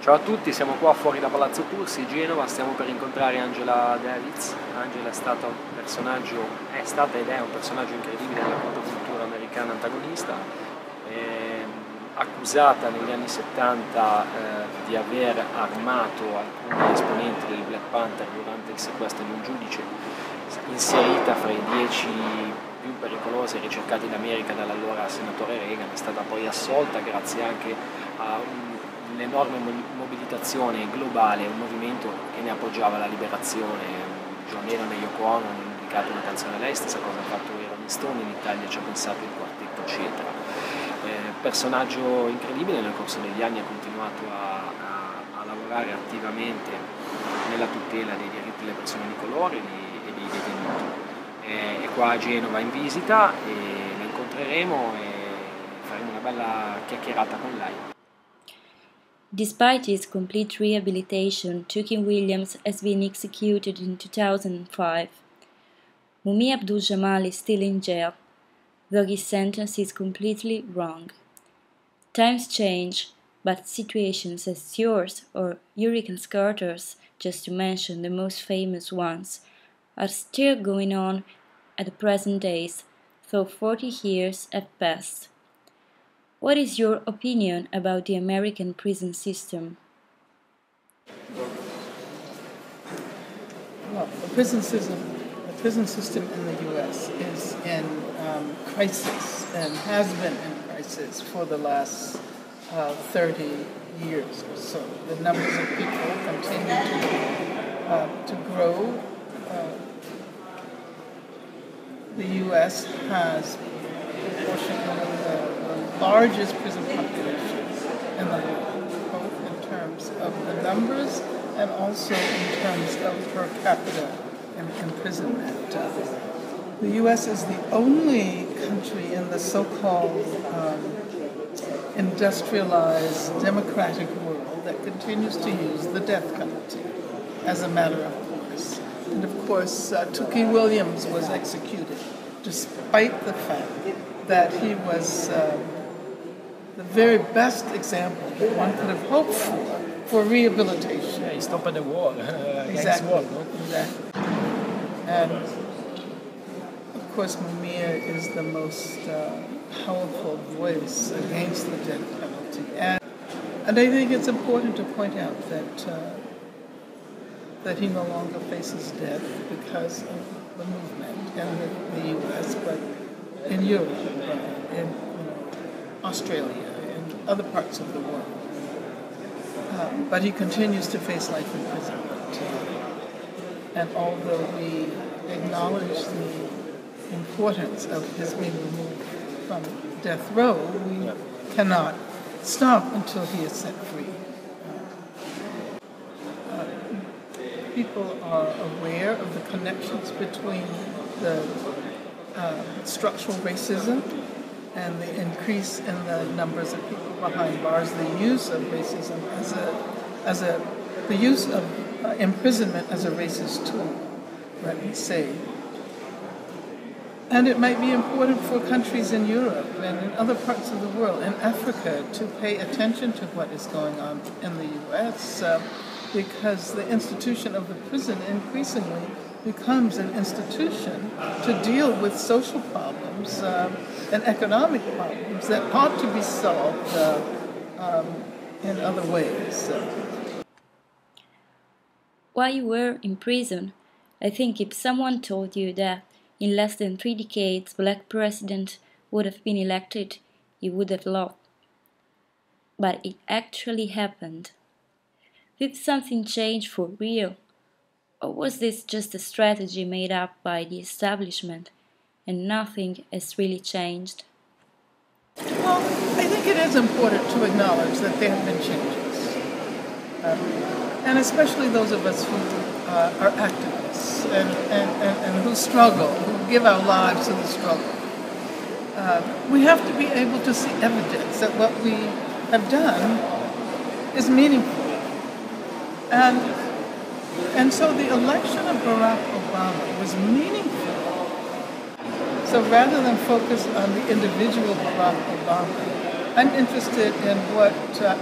Ciao a tutti, siamo qua fuori da Palazzo Cursi, Genova, stiamo per incontrare Angela Davids. Angela è stata ed è un personaggio incredibile della controcultura americana antagonista, accusata negli anni 70 di aver armato alcuni esponenti del Black Panther durante il sequestro di un giudice, inserita fra i 10 più pericolosi e ricercati d'America dall'allora senatore Reagan. È stata poi assolta grazie anche a un'enorme mobilitazione globale, un movimento che ne appoggiava la liberazione. John Lennon e Yoko Ono hanno dedicato una canzone a lei, stessa cosa ha fatto i Rolling Stone, in Italia ci ha pensato il quartetto, eccetera. Personaggio incredibile, nel corso degli anni ha continuato a lavorare attivamente nella tutela dei diritti delle persone di colore e dei detenuti. È qua a Genova in visita e la incontreremo e faremo una bella chiacchierata con lei. Despite his complete rehabilitation, Tookie Williams has been executed in 2005. Mumia Abdul-Jamal is still in jail, though his sentence is completely wrong. Times change, but situations as yours or Hurricane Carter's, just to mention the most famous ones, are still going on at the present days, though 40 years have passed. What is your opinion about the American prison system? Well, the prison system in the U.S. is in crisis and has been in crisis for the last 30 years or so. The numbers of people continue to grow. The U.S. has proportionally the largest prison population in the world, both in terms of the numbers and also in terms of per capita imprisonment. The U.S. is the only country in the so-called industrialized democratic world that continues to use the death penalty as a matter of course. And of course, Tookie Williams was executed despite the fact that he was the very best example that one could have hoped for rehabilitation. Yeah, he stopped the war. Exactly. War, no? Exactly. And of course, Mumia is the most powerful voice against the death penalty. And I think it's important to point out that he no longer faces death because of the movement in the U.S., but in Europe, in Australia, and other parts of the world. But he continues to face life imprisonment. And although we acknowledge the importance of his being removed from death row, we cannot stop until he is set free. People are aware of the connections between the structural racism and the increase in the numbers of people behind bars, the use of racism the use of imprisonment as a racist tool, let me say. And it might be important for countries in Europe and in other parts of the world, in Africa, to pay attention to what is going on in the U.S., because the institution of the prison increasingly becomes an institution to deal with social problems and economic problems that ought to be solved in other ways. While you were in prison, I think if someone told you that in less than 3 decades black president would have been elected, you would have laughed. But it actually happened. Did something change for real? Or was this just a strategy made up by the establishment and nothing has really changed? Well, I think it is important to acknowledge that there have been changes. And especially those of us who are activists and who struggle, who give our lives to the struggle. We have to be able to see evidence that what we have done is meaningful. And so the election of Barack Obama was meaningful. So rather than focus on the individual Barack Obama, I'm interested in what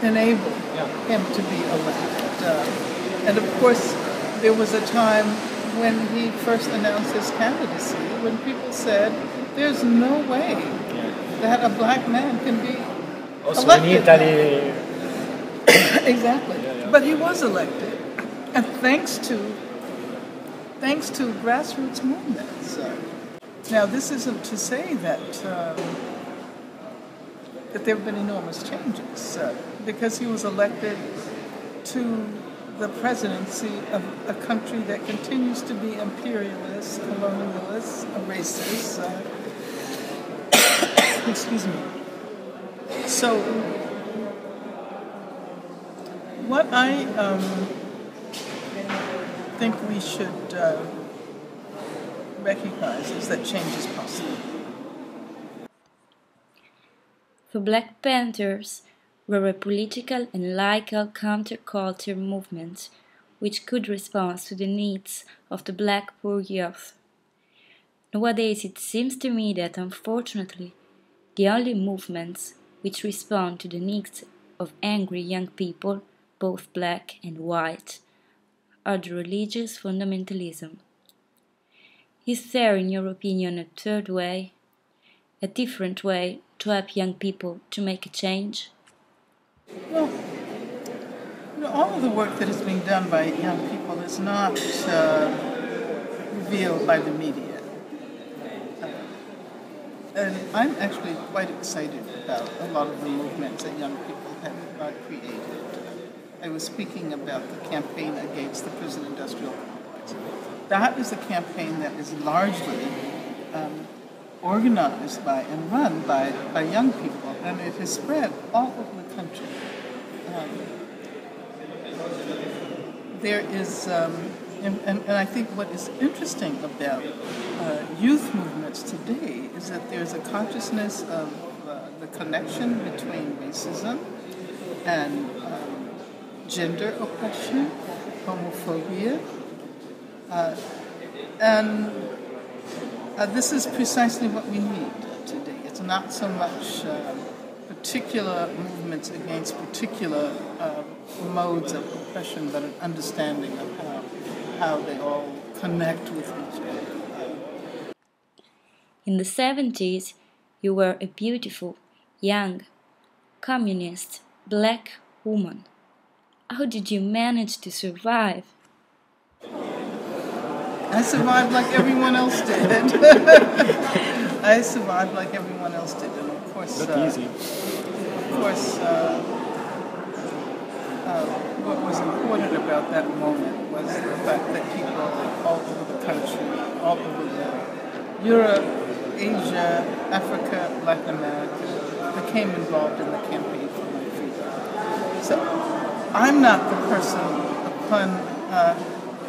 enabled him to be elected. And of course, there was a time when he first announced his candidacy when people said, there's no way that a black man can be Also elected. in Italy. Exactly. But he was elected, and thanks to grassroots movements. Now, this isn't to say that there have been enormous changes, because he was elected to the presidency of a country that continues to be imperialist, colonialist, racist. Excuse me. So, what I think we should recognize is that change is possible. The Black Panthers were a political and legal counterculture movement which could respond to the needs of the black poor youth. Nowadays it seems to me that unfortunately the only movements which respond to the needs of angry young people, both black and white, are the religious fundamentalism. Is there, in your opinion, a third way, a different way to help young people to make a change? Well, all of the work that is being done by young people is not revealed by the media. And I'm actually quite excited about a lot of the movements that young people have created. I was speaking about the campaign against the prison industrial complex. That is a campaign that is largely organized by and run by young people, and it has spread all over the country. There is, and I think what is interesting about youth movements today is that there's a consciousness of the connection between racism and gender oppression, homophobia, and this is precisely what we need today. It's not so much particular movements against particular modes of oppression, but an understanding of how they all connect with each other. In the 70s, you were a beautiful, young, communist, black woman. How did you manage to survive? I survived like everyone else did. I survived like everyone else did, and of course, what was important about that moment was the fact that people all over the country, all over Europe, Asia, Africa, Latin America, became involved in the campaign for my freedom. So I'm not the person upon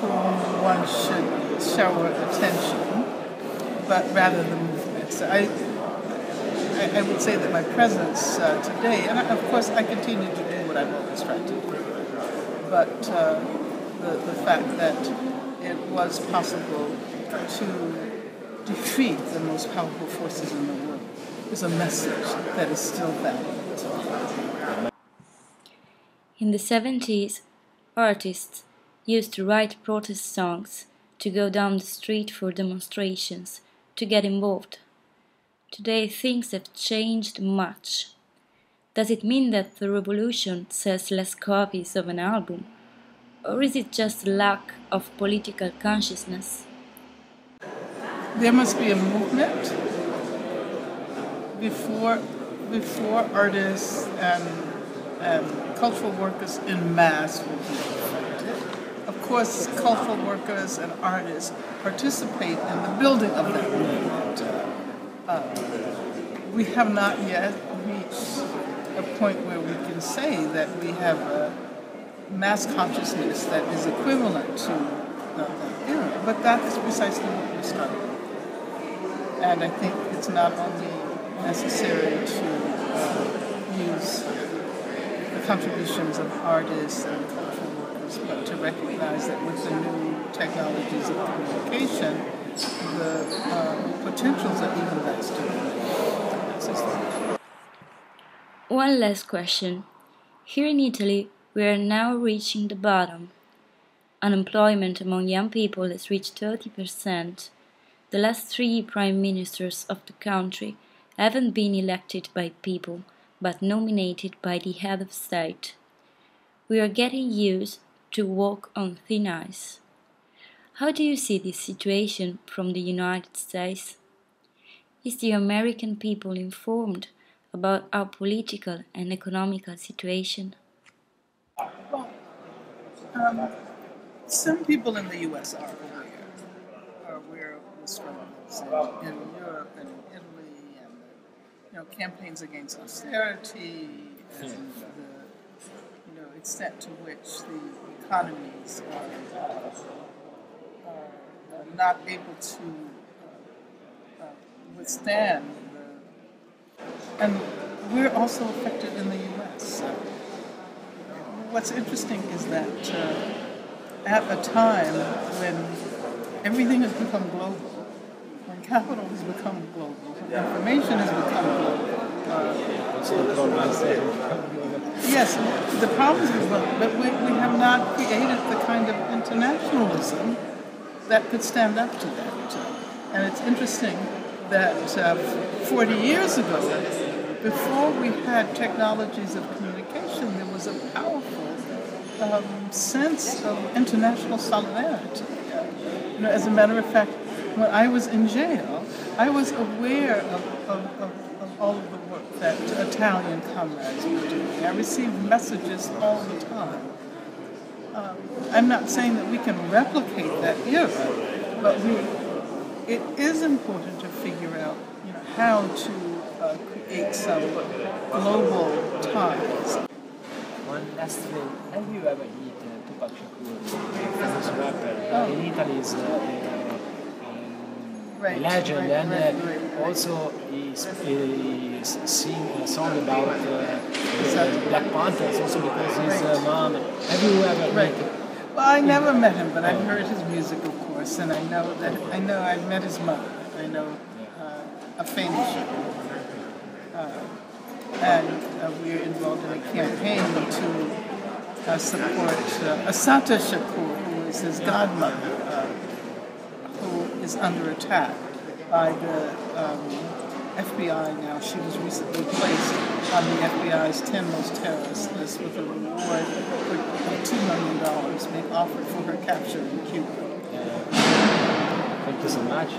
whom one should shower attention, but rather the movement. So I would say that my presence today, and of course I continue to do what I've always tried to do, but the fact that it was possible to defeat the most powerful forces in the world is a message that is still valid. In the 70s, artists used to write protest songs, to go down the street for demonstrations, to get involved. Today things have changed much. Does it mean that the revolution sells less copies of an album? Or is it just a lack of political consciousness? There must be a movement before artists and cultural workers in mass will be affected. Of course, cultural workers and artists participate in the building of that movement. We have not yet reached a point where we can say that we have a mass consciousness that is equivalent to that era, but that is precisely what we're starting with. And I think it's not only necessary to use the contributions of artists and cultural workers, but to recognize that with the new technologies of communication, the potentials are even vaster. One last question. Here in Italy, we are now reaching the bottom. Unemployment among young people has reached 30%. The last 3 prime ministers of the country haven't been elected by people, but nominated by the head of state. We are getting used to walk on thin ice. How do you see this situation from the United States? Is the American people informed about our political and economical situation? Well, some people in the U.S. are aware of the struggles in Europe and in Italy, and the campaigns against austerity, and the extent to which the economies are not able to withstand and we're also affected in the U.S. What's interesting is that at a time when everything has become global, when capital has become global, when information has become global, yes, the problems are global, but we have not created the kind of internationalism that could stand up to that. And it's interesting that 40 years ago, before we had technologies of communication, there was a powerful sense of international solidarity. As a matter of fact, when I was in jail, I was aware of all of the work that Italian comrades were doing. I received messages all the time. I'm not saying that we can replicate that era, but it is important to figure out how to create some global ties. One last thing, have you ever eaten Tupac Shakur, famous rapper? In Italy is a legend, and also he sing a song about Black Panthers, also because his mom. Have you ever met him? Well, I never met him, but I've heard his music, of course, and I know I've met his mother. I know a famous Shakur. And we're involved in a campaign to support Asata Shakur, who is his godmother, who is under attack by the FBI now. She was recently placed on the FBI's 10 most terrorist list with a reward of $2 million being offered for her capture in Cuba. Thank you so much.